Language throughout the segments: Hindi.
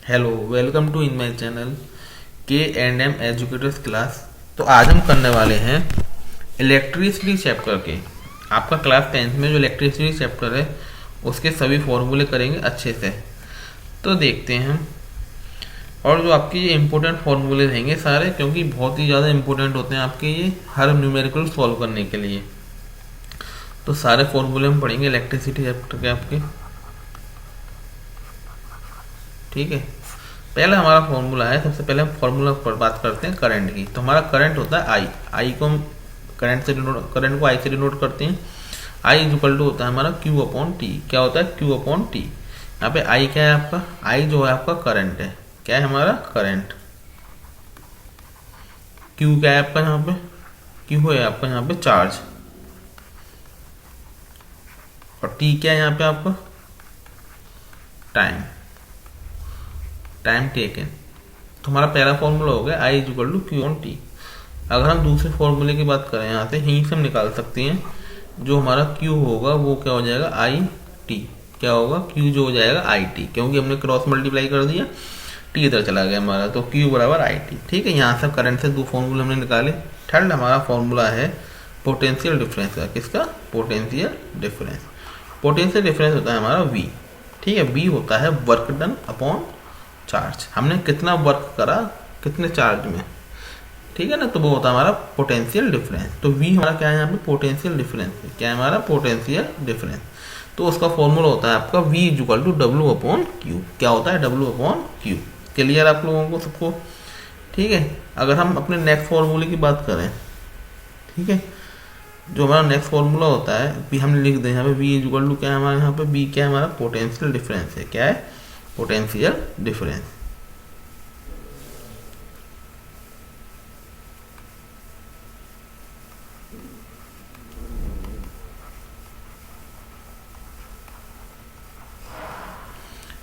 Hello, welcome to in my channel K&M educators class. तो आज हम करने वाले हैं इलेक्ट्रिसिटी चैप्टर के। आपका क्लास 10th में जो इलेक्ट्रिसिटी चैप्टर है उसके सभी फॉर्मूले करेंगे अच्छे से। तो देखते हैं हम। और जो आपके ये इम्पोर्टेंट फॉर्मूले रहेंगे सारे, क्योंकि बहुत ही ज़्यादा इम्पोर्टेंट होते हैं आपके ये हर न्यूमेरिकल सॉल्व करने के लिए। तो सारे फॉर्मूले हम पढ़ेंगे इलेक्ट्रिसिटी चैप्टर के आपके। ठीक है, पहले हमारा फॉर्मूला है। सबसे पहले हम फॉर्मूला पर बात करते हैं करंट की। तो हमारा करंट होता है आई। आई को हम करंट को आई से डिनोट करते हैं। आई इज इक्वल टू होता है हमारा क्यू अपॉन टी। क्या होता है? Q upon T. यहाँ पे आई क्या है आपका? आई जो है आपका करंट है। क्या है हमारा? करंट। क्यू क्या है आपका? यहाँ पे क्यू है आपका यहाँ पे चार्ज। और टी क्या है यहाँ पे आपका? टाइम। Time taken. तो हमारा पहला फॉर्मूला हो गया I is equal to Q on T. अगर हम दूसरे फॉर्मूले की बात करें, यहाँ से यहीं से हम निकाल सकते हैं। जो हमारा क्यू होगा वो क्या हो जाएगा? I T. क्या होगा? क्यू जो हो जाएगा आई टी, क्योंकि हमने क्रॉस मल्टीप्लाई कर दिया, टी इधर चला गया हमारा, तो क्यू बराबर आई टी। ठीक है, यहाँ से करंट से दो फॉर्मूले हमने निकाले। थर्ड हमारा फॉर्मूला है पोटेंशियल डिफरेंस का। किसका? Potential difference. पोटेंशियल डिफरेंस होता है हमारा वी। ठीक है, वी होता है वर्क डन अपॉन चार्ज। हमने कितना वर्क करा कितने चार्ज में। ठीक है ना, तो वो होता है हमारा पोटेंशियल डिफरेंस। तो वी हमारा क्या है यहाँ पे? पोटेंशियल डिफरेंस है। क्या है हमारा? Potential difference. तो उसका फॉर्मूला होता है आपका V is equal to W upon Q. क्या होता है? W upon Q. क्लियर आप लोगों को सबको? ठीक है, अगर हम अपने नेक्स्ट फॉर्मूले की बात करें, ठीक है, जो हमारा नेक्स्ट फॉर्मूला होता है वी हमने लिख दें यहाँ पे वी इज इक्वल टू क्या है हमारे यहाँ पे? वी क्या है हमारा? पोटेंशियल डिफरेंस है। क्या है? Potential difference.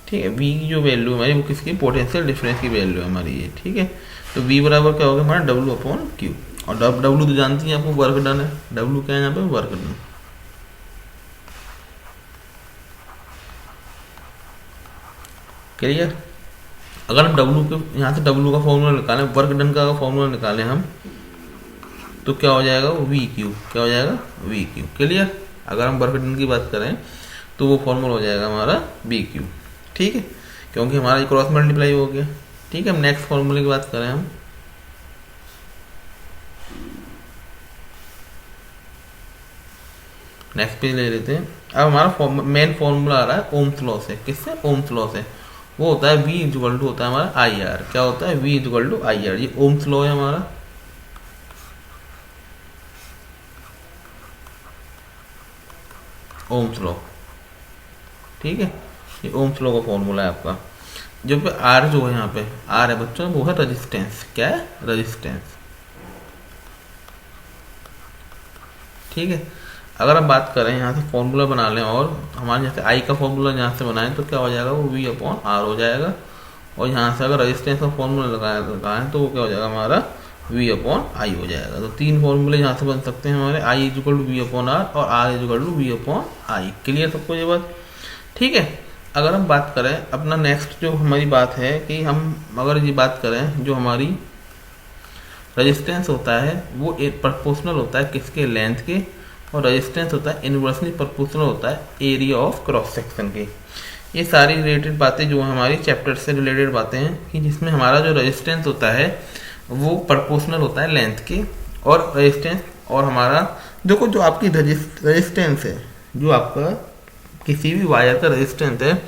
ठीक है, वी की जो वैल्यू हमारी वो किसकी? पोटेंशियल डिफरेंस की वैल्यू है हमारी ये। ठीक है, तो वी बराबर क्या होगा हमारा? W upon Q. और डब्ल्यू तो जानती हैं आपको, वर्क डन है। डब्ल्यू क्या है यहाँ पे? Work done. क्लियर? अगर हम डब्ल्यू के यहाँ से डब्ल्यू का फॉर्मूला निकालें, वर्क डन का फॉर्मूला निकालें हम, तो क्या हो जाएगा? We Q. क्या हो जाएगा? We Q. क्लियर? अगर हम वर्क डन की बात करें तो वो फॉर्मूला हो जाएगा हमारा वी क्यू। ठीक है, क्योंकि हमारा क्रॉस मल्टीप्लाई हो गया। ठीक है, हम नेक्स्ट फॉर्मूले की बात करें हम, नेक्स्ट पेज ले लेते हैं। अब हमारा मेन फॉर्मूला आ रहा है ओम्स लॉ से। किससे? ओम्स लॉ से। वो होता है वी इज इक्वल टू होता है हमारा आई आर। क्या होता है? V is equal to I R. ये ओम्स लॉ है हमारा। Ohm's law. ठीक है, ये ओम्स लॉ का फॉर्मूला है आपका। जो पे आर जो है यहाँ पे आर है बच्चों, वो है रेजिस्टेंस। क्या है? रेजिस्टेंस। ठीक है, अगर हम बात करें यहाँ से फॉर्मूला बना लें, और हमारे यहाँ से आई का फॉर्मूला यहाँ से बनाएं तो क्या हो जाएगा? वो वी अपॉन आर हो जाएगा। और यहाँ से अगर रेजिस्टेंस का फॉर्मूला लगाएं तो वो क्या हो जाएगा हमारा? वी अपॉन आई हो जाएगा। तो तीन फॉर्मूले यहाँ से बन सकते हैं हमारे। I is equal to V upon R और R is equal to V upon I. Clear सबको ये बात? ठीक है, अगर हम बात करें अपना नेक्स्ट जो हमारी बात है कि हम अगर ये बात करें, जो हमारी रेजिस्टेंस होता है वो एक प्रोपोर्शनल होता है किसके? लेंथ के। और रेजिस्टेंस होता है इनवर्सली प्रोपोर्शनल होता है एरिया ऑफ क्रॉस सेक्शन के। ये सारी रिलेटेड बातें जो हमारी चैप्टर से रिलेटेड बातें हैं, कि जिसमें हमारा जो रेजिस्टेंस होता है वो प्रोपोर्शनल होता है लेंथ के। और रेजिस्टेंस और हमारा देखो, जो आपकी रेजिस्टेंस है, जो आपका किसी भी वायर का रेजिस्टेंस है,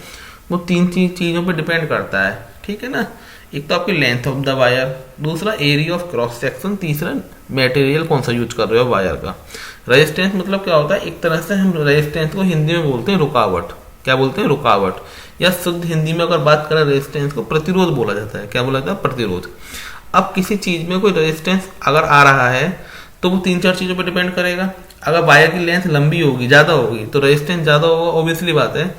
वो तीन चीज़ों पे डिपेंड करता है। ठीक है ना, एक तो आपकी लेंथ ऑफ द वायर, दूसरा एरिया ऑफ क्रॉस सेक्शन, तीसरा मटेरियल कौन सा यूज कर रहे हो वायर का। रेजिस्टेंस मतलब क्या होता है? एक तरह से हम रेजिस्टेंस को हिंदी में बोलते हैं रुकावट। क्या बोलते हैं? रुकावट। या शुद्ध हिंदी में अगर बात करें रेजिस्टेंस को प्रतिरोध बोला जाता है। क्या बोला जाता है? प्रतिरोध। अब किसी चीज में कोई रेजिस्टेंस अगर आ रहा है तो वो तीन चार चीजों पर डिपेंड करेगा। अगर वायर की लेंथ लंबी होगी, ज्यादा होगी, तो रेजिस्टेंस ज्यादा होगा। ऑब्वियसली बात है,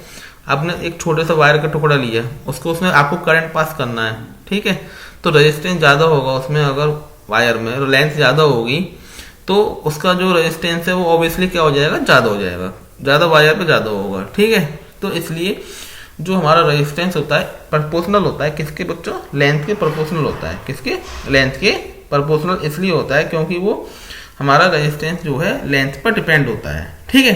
आपने एक छोटे सा वायर का टुकड़ा लिया, उसको उसमें आपको करंट पास करना है। ठीक है, तो रेजिस्टेंस ज्यादा होगा उसमें। अगर वायर में लेंथ ज्यादा होगी तो उसका जो रेजिस्टेंस है वो ऑब्वियसली क्या हो जाएगा? ज्यादा हो जाएगा। ज्यादा वायर पे ज्यादा होगा। ठीक है, तो इसलिए जो हमारा रेजिस्टेंस होता है प्रोपोर्शनल होता है किसके बच्चों, लेंथ के प्रोपोर्शनल होता है। किसके, लेंथ के प्रोपोर्शनल इसलिए होता है क्योंकि वो हमारा रेजिस्टेंस जो है लेंथ पर डिपेंड होता है। ठीक है,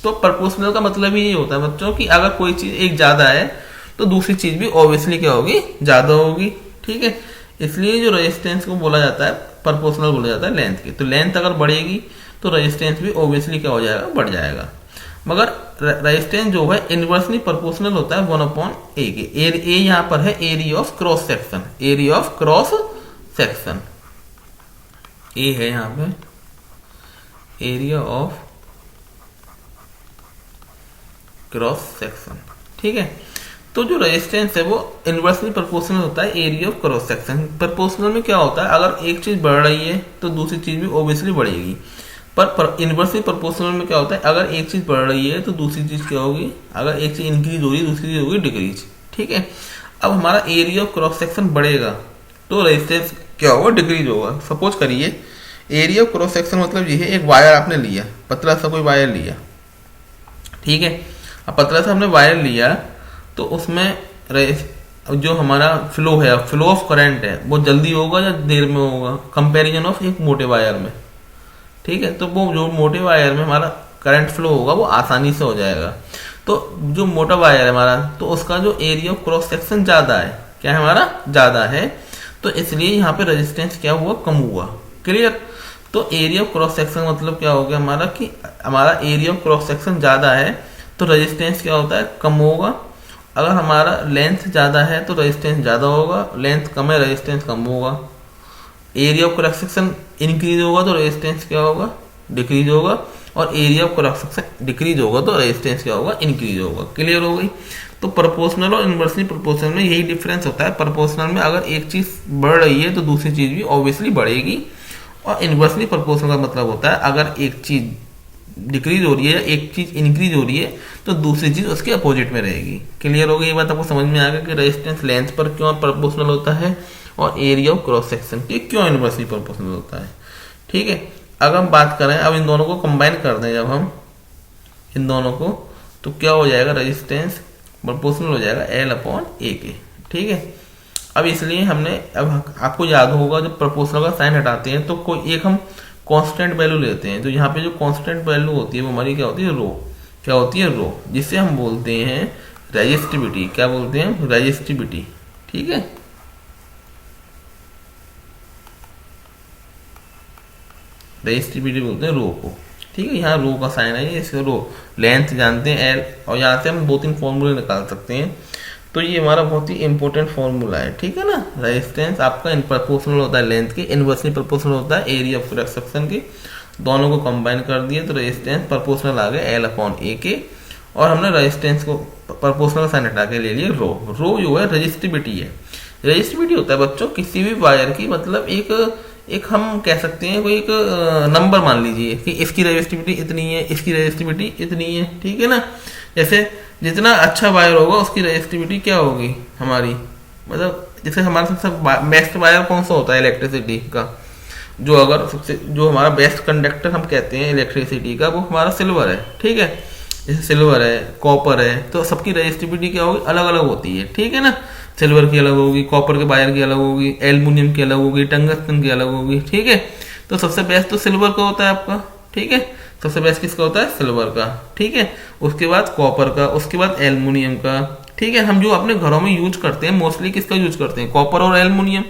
तो प्रोपोर्शनल का मतलब ही ये होता है बच्चों कि अगर कोई चीज़ एक ज़्यादा है तो दूसरी चीज़ भी ऑब्वियसली क्या होगी, ज़्यादा होगी। ठीक है, इसलिए जो रेजिस्टेंस को बोला जाता है प्रोपोर्शनल बोला जाता है लेंथ के। तो लेंथ अगर बढ़ेगी तो रेजिस्टेंस भी ऑब्वियसली क्या हो जाएगा, बढ़ जाएगा। मगर रेजिस्टेंस जो है इनवर्सली प्रोपोर्शनल होता है 1/a के। ए यहाँ पर है area of cross section, area of cross section A है यहाँ पे, एरिया ऑफ क्रॉस सेक्शन। ठीक है, तो जो रेजिस्टेंस है वो इनवर्सली प्रोपोर्शनल होता है area of cross section. Proportional में क्या होता है, अगर एक चीज बढ़ रही है तो दूसरी चीज भी ऑब्वियसली बढ़ेगी। पर इनवर्सली प्रोपोर्शनल में क्या होता है, अगर एक चीज बढ़ रही है तो दूसरी चीज क्या होगी, अगर एक चीज इंक्रीज हो रही है दूसरी चीज होगी डिक्रीज। ठीक है, अब हमारा एरिया ऑफ क्रॉस सेक्शन बढ़ेगा तो रेजिस्टेंस क्या होगा, डिक्रीज होगा। सपोज करिए एरिया ऑफ क्रॉस सेक्शन मतलब ये है, एक वायर आपने लिया, पतला सा कोई वायर लिया। ठीक है, अब पतला सा हमने वायर लिया तो उसमें जो हमारा फ्लो है, फ्लो ऑफ करंट है, वो जल्दी होगा या देर में होगा, कंपैरिजन ऑफ एक मोटे वायर में। ठीक है, तो वो जो मोटे वायर में हमारा करंट फ्लो होगा वो आसानी से हो जाएगा। तो जो मोटा वायर है हमारा, तो उसका जो एरिया ऑफ क्रॉस सेक्शन ज्यादा है, क्या है हमारा, ज्यादा है, तो इसलिए यहाँ पे रेजिस्टेंस क्या हुआ, कम हुआ। क्लियर, तो एरिया ऑफ क्रॉस सेक्शन मतलब क्या हो गया हमारा, कि हमारा एरिया ऑफ क्रॉस सेक्शन ज्यादा है तो रेजिस्टेंस क्या होता है, कम होगा। अगर हमारा लेंथ ज़्यादा है तो रेजिस्टेंस ज़्यादा होगा, लेंथ कम है रेजिस्टेंस कम होगा। Area of cross section increase होगा तो रेजिस्टेंस क्या होगा, डिक्रीज होगा। और area of cross section decrease होगा तो रेजिस्टेंस क्या होगा, इंक्रीज होगा। क्लियर हो गई। तो प्रोपोर्शनल और इनवर्सली प्रोपोर्शनल में यही डिफरेंस होता है। प्रोपोर्शनल में अगर एक चीज़ बढ़ रही है तो दूसरी चीज़ भी ऑब्वियसली बढ़ेगी, और इनवर्सली प्रोपोर्शनल का मतलब होता है अगर एक चीज़ डिक्रीज हो रही है, एक चीज इंक्रीज हो रही है तो दूसरी चीज उसके अपोजिट में रहेगी। क्लियर हो गई ये बात, आपको समझ में आ गया कि रेजिस्टेंस लेंथ पर क्यों प्रोपोर्शनल होता है और एरिया ऑफ क्रॉस सेक्शन के क्यों इनवर्सली प्रोपोर्शनल होता है। ठीक है, अगर हम बात करें, अब इन दोनों को कंबाइन कर दें जब हम इन दोनों को, तो क्या हो जाएगा, रेजिस्टेंस प्रोपोर्शनल हो जाएगा L/A के। ठीक है, अब इसलिए हमने, अब आपको याद होगा जब प्रोपोर्शनल का साइन हटाते हैं तो कोई एक हम कांस्टेंट वैल्यू लेते हैं। तो यहाँ पे जो कांस्टेंट वैल्यू होती है वो हमारी क्या होती है, रो। क्या होती है, रो, जिससे हम बोलते हैं रेजिस्टिविटी। क्या बोलते हैं, रेजिस्टिविटी। ठीक है, रेजिस्टिविटी बोलते हैं रो को। ठीक है, यहाँ रो का साइन है, इसको रो, लेंथ जानते हैं L, और यहाँ से हम 2-3 फॉर्मूले निकाल सकते हैं। तो ये हमारा बहुत ही इंपॉर्टेंट फॉर्मूला है। ठीक है ना, रेजिस्टेंस आपका इन प्रोपोर्शनल होता है लेंथ के, इनवर्सली प्रोपोर्शनल होता है एरिया ऑफ क्रॉस सेक्शन के। दोनों को कंबाइन कर दिए तो रेजिस्टेंस प्रोपोर्शनल आ गया L/A के, और हमने रेजिस्टेंस को प्रोपोर्शनल साइन हटा के ले लिए रो। रो जो है रेजिस्टिविटी है। रेजिस्टिविटी होता है बच्चों किसी भी वायर की, मतलब एक हम कह सकते हैं कोई एक नंबर मान लीजिए कि इसकी रेजिस्टिविटी इतनी है, इसकी रेजिस्टिविटी इतनी है। ठीक है ना, जैसे जितना अच्छा वायर होगा उसकी रेजिस्टिविटी क्या होगी हमारी, मतलब जैसे हमारा सबसे बेस्ट वायर कौन सा होता है इलेक्ट्रिसिटी का, जो अगर सबसे जो हमारा बेस्ट कंडक्टर हम कहते हैं इलेक्ट्रिसिटी का, वो हमारा सिल्वर है। ठीक है, जैसे सिल्वर है, कॉपर है, तो सबकी रेजिस्टिविटी क्या होगी, अलग अलग होती है। ठीक है ना, सिल्वर की अलग होगी, कॉपर के वायर की अलग होगी, एल्युमिनियम की अलग होगी, टंगस्टन की अलग होगी। ठीक है, तो सबसे बेस्ट तो सिल्वर का होता है आपका। ठीक है, सबसे बेस्ट किसका होता है, सिल्वर का। ठीक है, उसके बाद कॉपर का, उसके बाद एल्युमिनियम का। ठीक है, हम जो अपने घरों में यूज करते हैं मोस्टली किसका यूज करते हैं, कॉपर और एल्युमिनियम,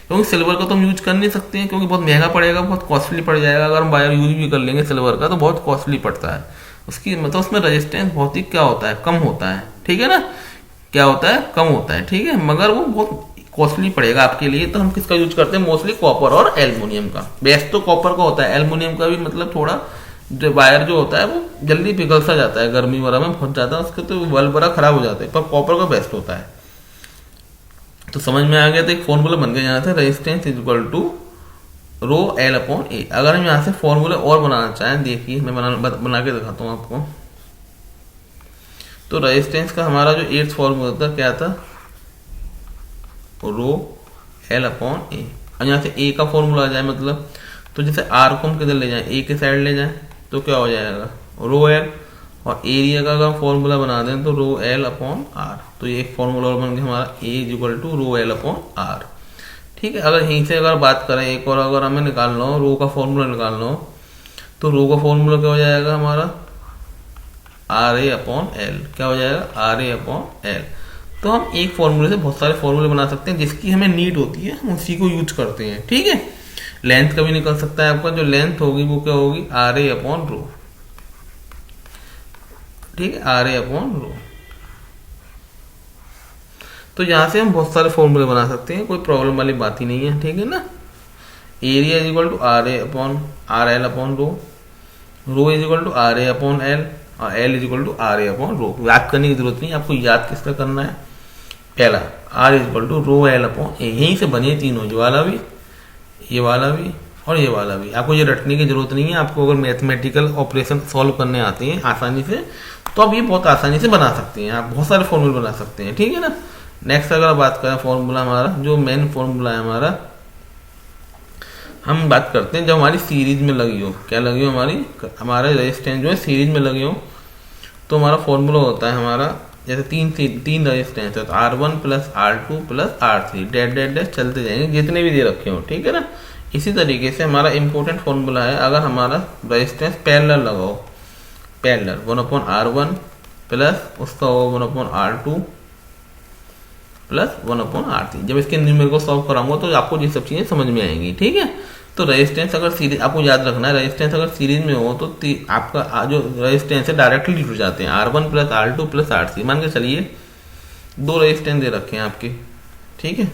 क्योंकि सिल्वर का तो हम यूज कर नहीं सकते हैं क्योंकि बहुत महंगा पड़ेगा, बहुत कॉस्टली पड़ जाएगा। अगर हम वायर यूज भी कर लेंगे सिल्वर का तो बहुत कॉस्टली पड़ता है, उसकी मतलब उसमें रेजिस्टेंस बहुत ही क्या होता है, कम होता है। ठीक है ना, क्या होता है, कम होता है। ठीक है, मगर वो बहुत कॉस्टली पड़ेगा आपके लिए, तो हम किसका यूज करते हैं, मोस्टली कॉपर और एल्युमिनियम का। बेस्ट तो कॉपर का होता है, एल्युमिनियम का भी मतलब थोड़ा जो वायर जो होता है वो जल्दी पिघल सा जाता है गर्मी वगैरह में बहुत ज्यादा, उसके तो बल्ब वगैरह खराब हो जाते हैं, पर कॉपर का बेस्ट होता है। तो समझ में आ गया, तो एक फॉर्मूला बन गया यहाँ से, resistance is equal to rho L/A। अगर हम यहाँ से फॉर्मूला और बनाना चाहें, देखिए मैं बना के दिखाता हूँ आपको। तो रेजिस्टेंस का हमारा जो 8th फॉर्मूला था क्या था, रो L/A। और यहाँ से A का फॉर्मूला आ जाए, मतलब तो जैसे R को हम किधर ले जाएं, A के साइड ले जाएं तो क्या हो जाएगा, रो L, और एरिया का अगर फॉर्मूला बना दें तो रो एल अपॉन आर, तो ये एक फॉर्मूला और बन गया हमारा A is equal to rho L upon R. ठीक है, अगर यहीं से अगर बात करें एक और अगर हमें निकालना हो रो का फॉर्मूला निकालना हो तो रो का फॉर्मूला क्या हो जाएगा हमारा आर ए अपॉन एल, क्या हो जाएगा आर ए अपॉन एल। तो हम एक फॉर्मूले से बहुत सारे फॉर्मूले बना सकते हैं, जिसकी हमें नीड होती है हम उसी को यूज करते हैं। ठीक है, लेंथ का भी निकल सकता है आपका, जो लेंथ होगी वो क्या होगी आर ए अपॉन रो। ठीक है, आर ए अपॉन रो। तो यहां से हम बहुत सारे फॉर्मूले बना सकते हैं, कोई प्रॉब्लम वाली बात ही नहीं है। ठीक है ना, area is equal to R A upon R L upon rho, rho is equal to R A upon L और L is equal to R A upon rho. याद करने की जरूरत नहीं, आपको याद किसका करना है, पहला R is equal to rho L upon A, यहीं से बने तीनों, ये वाला भी और ये वाला भी। आपको ये रटने की जरूरत नहीं है, आपको अगर मैथमेटिकल ऑपरेशन सॉल्व करने आते हैं आसानी से तो आप ये बहुत आसानी से बना सकते हैं, आप बहुत सारे फॉर्मूले बना सकते हैं। ठीक है ना, नेक्स्ट अगर बात करें फॉर्मूला हमारा जो मेन फॉर्मूला है हमारा, हम बात करते हैं जब हमारी सीरीज में लगी हो, क्या लगी हो हमारे रेजिस्टेंस जो है सीरीज में लगी हो, तो हमारा फॉर्मूला होता है हमारा जैसे तीन रेजिस्टेंस है तो R1 plus R2 plus R3 dash dash dash चलते जाएंगे जितने भी दे रखे हो। ठीक है ना, इसी तरीके से हमारा इंपॉर्टेंट फॉर्मूला है अगर हमारा रेजिस्टेंस पैरेलल लगाओ, पैरेलल 1/R1 प्लस उसका होगा 1/R2 प्लस 1/R3। जब इसके न्यूमेरिकल को सॉल्व कराऊंगा तो आपको ये सब चीजें समझ में आएंगी। ठीक है, तो रेजिस्टेंस अगर सीरीज, आपको याद रखना है रेजिस्टेंस अगर सीरीज में हो तो आपका जो रेजिस्टेंस है डायरेक्टली जुड़ जाते हैं R1 plus R2 plus R3। मान के चलिए दो रेजिस्टेंस दे रखे हैं आपके। ठीक है,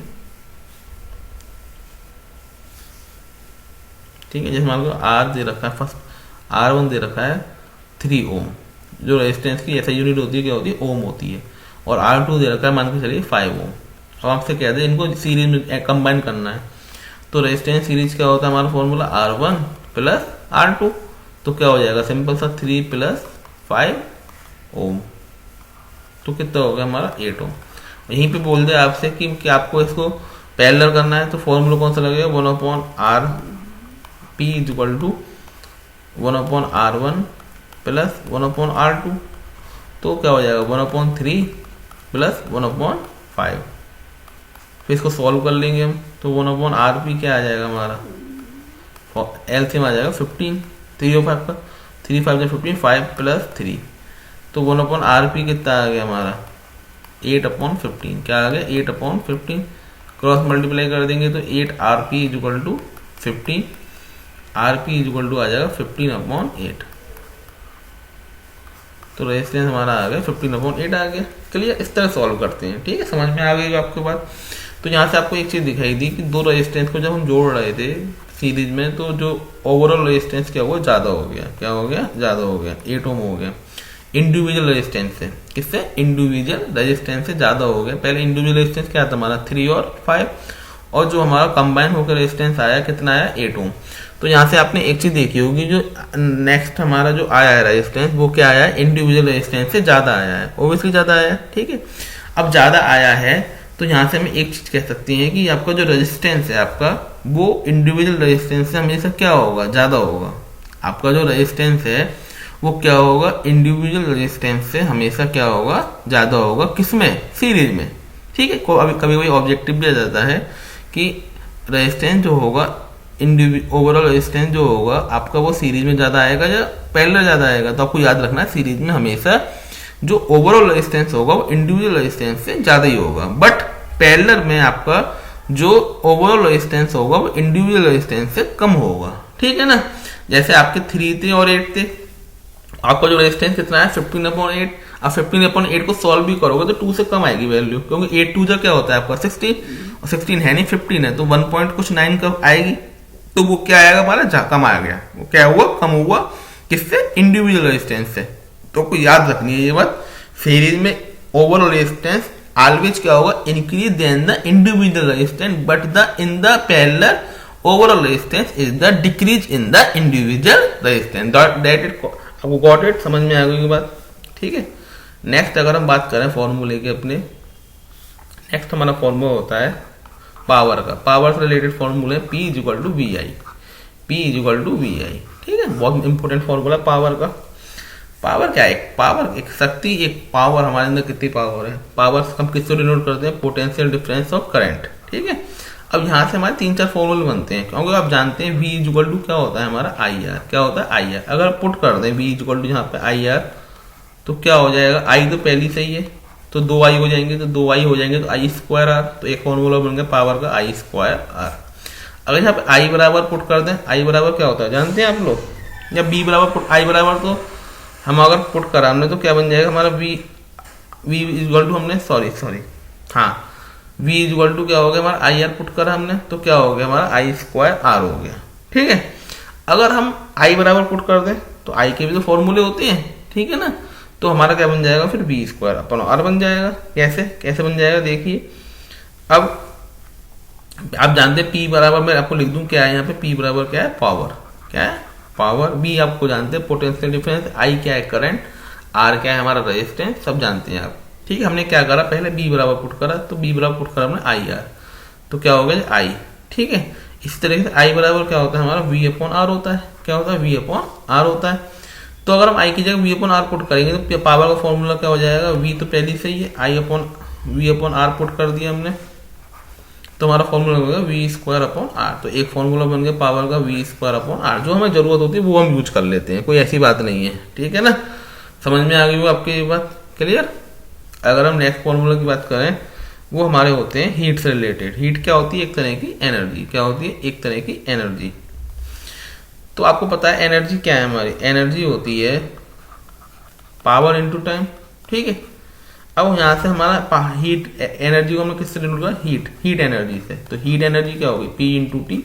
जैसे मान लो R दे रखा है, फर्स्ट R1 दे रखा है 3 ओम, जो रेजिस्टेंस की ऐसा यूनिट होती है क्या होती है ओम होती है, और R2 दे रखा है मान के चलिए 5 ओम। अब आपसे कहते हैं इनको सीरीज में कंबाइन करना है, तो रेजिस्टेंस सीरीज क्या होता है हमारा फॉर्मूला R1 प्लस R2, तो क्या हो जाएगा सिंपल सा 3 प्लस 5 ओम, तो कितना हो गया हमारा 8 ओम। यहीं पे बोल दे आपसे कि आपको इसको पैरेलल करना है, तो फॉर्मूला कौन सा लगेगा 1/R P is equal to 1/R1 plus 1/R2, तो क्या हो जाएगा 1/3 प्लस 1/5। फिर इसको सॉल्व कर लेंगे हम, तो 1/RP क्या आ जाएगा हमारा एलसीएम आ जाएगा 15, 3 और 5 का 3 5 15 5 प्लस 3, तो 1/RP कितना आ गया हमारा 8/15। क्या आ गया 8/15, क्रॉस मल्टीप्लाई कर देंगे तो 8RP is equal to 15, RP is equal to आ जाएगा 15/8, तो रेजिस्टेंस हमारा आ गया 15/8 आ गया। चलिए इस तरह सॉल्व करते हैं। ठीक है, समझ में आ गई आपके बात। तो यहाँ से आपको एक चीज दिखाई दी कि दो रेजिस्टेंस को जब हम जोड़ रहे थे सीरीज में तो जो ओवरऑल रेजिस्टेंस क्या हुआ ज्यादा हो गया, क्या हो गया ज्यादा हो गया 8 ओम हो गया इंडिविजुअल रेजिस्टेंस से। किससे इंडिविजुअल रेजिस्टेंस से ज्यादा हो गया। पहले इंडिविजुअल रेजिस्टेंस क्या था हमारा 3 और 5, और जो हमारा कंबाइन होकर रेजिस्टेंस आया कितना आया 8 ओम। तो यहाँ से आपने एक चीज देखी होगी जो नेक्स्ट हमारा जो आया है रेजिस्टेंस वो क्या आया है इंडिविजुअल रेजिस्टेंस से ज्यादा आया है, ओब्वियसली ज्यादा आया है। ठीक है, अब ज्यादा आया है तो यहाँ से हम एक चीज कह सकते हैं कि आपका जो रेजिस्टेंस है आपका वो इंडिविजुअल रेजिस्टेंस से हमेशा क्या होगा ज्यादा होगा। आपका जो रेजिस्टेंस है वो क्या होगा इंडिविजुअल रेजिस्टेंस से हमेशा क्या होगा ज्यादा होगा, किसमें सीरीज में। ठीक है, कभी कभी ऑब्जेक्टिव भी आ जाता है कि रेजिस्टेंस जो होगा ओवरऑल रेजिस्टेंस जो होगा आपका वो सीरीज में ज्यादा आएगा या पैरेलल ज्यादा आएगा। तो आपको याद रखना है सीरीज में हमेशा जो ओवरऑल रेजिस्टेंस होगा वो इंडिविजुअल रेजिस्टेंस से ज्यादा ही होगा, बट पैरेलल में आपका जो ओवरऑल रेजिस्टेंस होगा वो इंडिविजुअल रेजिस्टेंस से कम होगा। ठीक है ना, जैसे आपके 3 थे और 8 थे, आपका जो रेजिस्टेंस कितना है 15/8। अब 15/8 को सॉल्व भी करोगे तो 2 से कम आएगी वैल्यू, क्योंकि 8 2 जा क्या होता है आपका 16, और 16 है नहीं 15 है, तो 1 पॉइंट कुछ 9 का आएगी, तो वो क्या आएगा हमारा कम आ गया। वो क्या हुआ कम हुआ किससे इंडिविजुअल रेजिस्टेंस से। तो आपको याद रखनी है ये बात, सीरीज में ओवरऑल रेजिस्टेंस ऑलवेज क्या होगा increase than the individual resistance, but the in the parallel overall resistance is the decrease in the individual resistance. That it आपको गॉट इट, समझ में आ गई बात। ठीक है, नेक्स्ट अगर हम बात करें फॉर्मूले के अपने, नेक्स्ट हमारा फॉर्मूला होता है पावर का। पावर से रिलेटेड फॉर्मूला है P is equal to VI, P is equal to VI। ठीक है, बहुत इंपॉर्टेंट फॉर्मूला पावर का। पावर क्या है? पावर एक शक्ति, एक पावर, हमारे अंदर कितनी पावर है। पावर हम किससे डिनोट करते हैं? Potential difference of current. ठीक है, अब यहाँ से हमारे 3-4 फॉर्मूले बनते हैं, क्योंकि आप जानते हैं V इक्वल टू क्या होता है हमारा आई आर। क्या होता है? I R. अगर पुट कर दें V इक्वल टू यहाँ पे आई आर, तो क्या हो जाएगा? आई तो पहली सही है, तो 2i हो जाएंगे, तो 2i हो जाएंगे, तो आई स्क्वायर आर। तो एक फॉर्मूला बन गया पावर का, आई स्क्वायर आर। अगर यहाँ पे आई बराबर पुट कर दें, आई बराबर क्या होता है जानते हैं आप लोग? जब बी बराबर पुट आई बराबर, तो हम अगर पुट करा हमने तो क्या बन जाएगा हमारा वी इक्वल टू हमने हाँ v इक्वल टू क्या हो गया हमारा आई आर पुट करा हमने, तो क्या हो गया हमारा आई स्क्वायर आर हो गया। ठीक है, अगर हम आई बराबर पुट कर दें तो आई के भी तो फॉर्मूले होते हैं, ठीक है ना, तो हमारा क्या बन जाएगा फिर वी स्क्वायर अपन आर बन जाएगा। कैसे बन जाएगा देखिए, अब आप जानते हैं P बराबर, मैं आपको लिख दूं क्या है यहाँ पे, P बराबर क्या है? पावर। क्या है? पावर। B आपको जानते हैं पोटेंशियल डिफरेंस, I क्या है? करंट, R क्या है? हमारा रेजिस्टेंस, सब जानते हैं आप। ठीक है, हमने क्या करा पहले B बराबर पुट करा, तो B बराबर पुट करा हमने आई आर, तो क्या हो गया I। ठीक है, इसी तरीके से I बराबर क्या होता है हमारा? V अपॉन आर होता है। क्या होता है? V अपॉन आर होता है। तो अगर हम I की जगह V अपॉन आर पुट करेंगे तो पावर का फॉर्मूला क्या हो जाएगा? V तो पहले से ही है, V अपॉन आर पुट कर दिया हमने, तो हमारा फॉर्मूला होगा वी स्क्वायर अपॉन आर। तो एक फॉर्मूला बन गया पावर का वी स्क्वायर अपॉन आर, जो हमें जरूरत होती है वो हम यूज कर लेते हैं, कोई ऐसी बात नहीं है। ठीक है ना, समझ में आ गई वो आपकी ये बात क्लियर। अगर हम नेक्स्ट फॉर्मूला की बात करें, वो हमारे होते हैं हीट से रिलेटेड। हीट क्या होती है? एक तरह की एनर्जी। क्या होती है? एक तरह की एनर्जी। तो आपको पता है एनर्जी क्या है हमारी? एनर्जी होती है पावर इंटू टाइम। ठीक है, अब यहाँ से हमारा हीट एनर्जी को हमने किससे डिनोट करा? हीट एनर्जी से। तो हीट एनर्जी क्या होगी? P into T.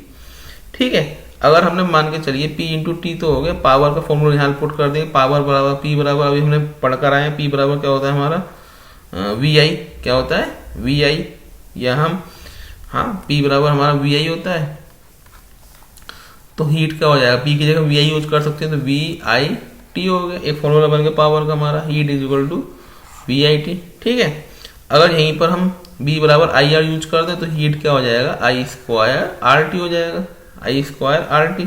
ठीक है, अगर हमने मान के चलिए P इंटू टी तो हो गया, पावर का फॉर्मूला यहाँ पुट कर देंगे, पावर बराबर P बराबर अभी हमने पढ़कर आए हैं, P बराबर क्या होता है हमारा? VI। क्या होता है? VI। या हम P बराबर हमारा VI होता है, तो हीट क्या हो जाएगा? P की जगह VI यूज कर सकते हैं, तो VIT हो गया। एक फॉर्मूला बन गया पावर का हमारा, heat is equal to VIT। ठीक है, अगर यहीं पर हम B बराबर आई आर यूज कर दें तो हीट क्या हो जाएगा? आई स्क्वायर आर टी हो जाएगा, आई स्क्वायर आर टी।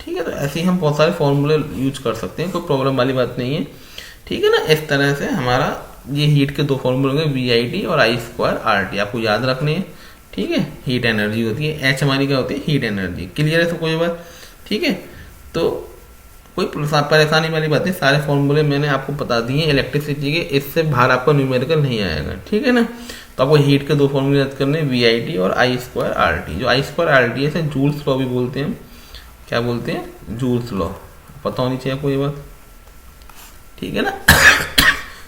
ठीक है, तो ऐसे ही हम बहुत सारे फॉर्मूले यूज कर सकते हैं, कोई प्रॉब्लम वाली बात नहीं है। ठीक है ना, इस तरह से हमारा ये हीट के दो फॉर्मूले होंगे VIT और आई स्क्वायर आर टी, आपको याद रखने हैं। ठीक है, हीट एनर्जी होती है, H हमारी क्या होती है? Heat energy. क्लियर है तो कोई बात? ठीक है, तो कोई परेशानी वाली बात नहीं, सारे फॉर्मूले मैंने आपको बता दिए इलेक्ट्रिसिटी के, इससे बाहर आपको न्यूमेरिकल नहीं आएगा। ठीक है ना, तो आपको हीट के दो फॉर्मूले याद करने, VIT और आई स्क्वायर आर टी। जो आई स्क्वायर आर टी है जूल्स लॉ भी बोलते हैं, क्या बोलते हैं? Joules law. पता होनी चाहिए आपको ये बात। ठीक है ना,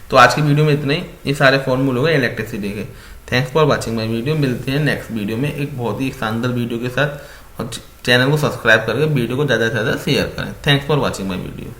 तो आज की वीडियो में इतना ही, ये सारे फॉर्मूले हो गए इलेक्ट्रिसिटी के। Thanks for watching my video. मिलते हैं नेक्स्ट वीडियो में एक बहुत ही शानदार वीडियो के साथ, और चैनल को सब्सक्राइब करके वीडियो को ज़्यादा से ज़्यादा शेयर करें। Thanks for watching my video.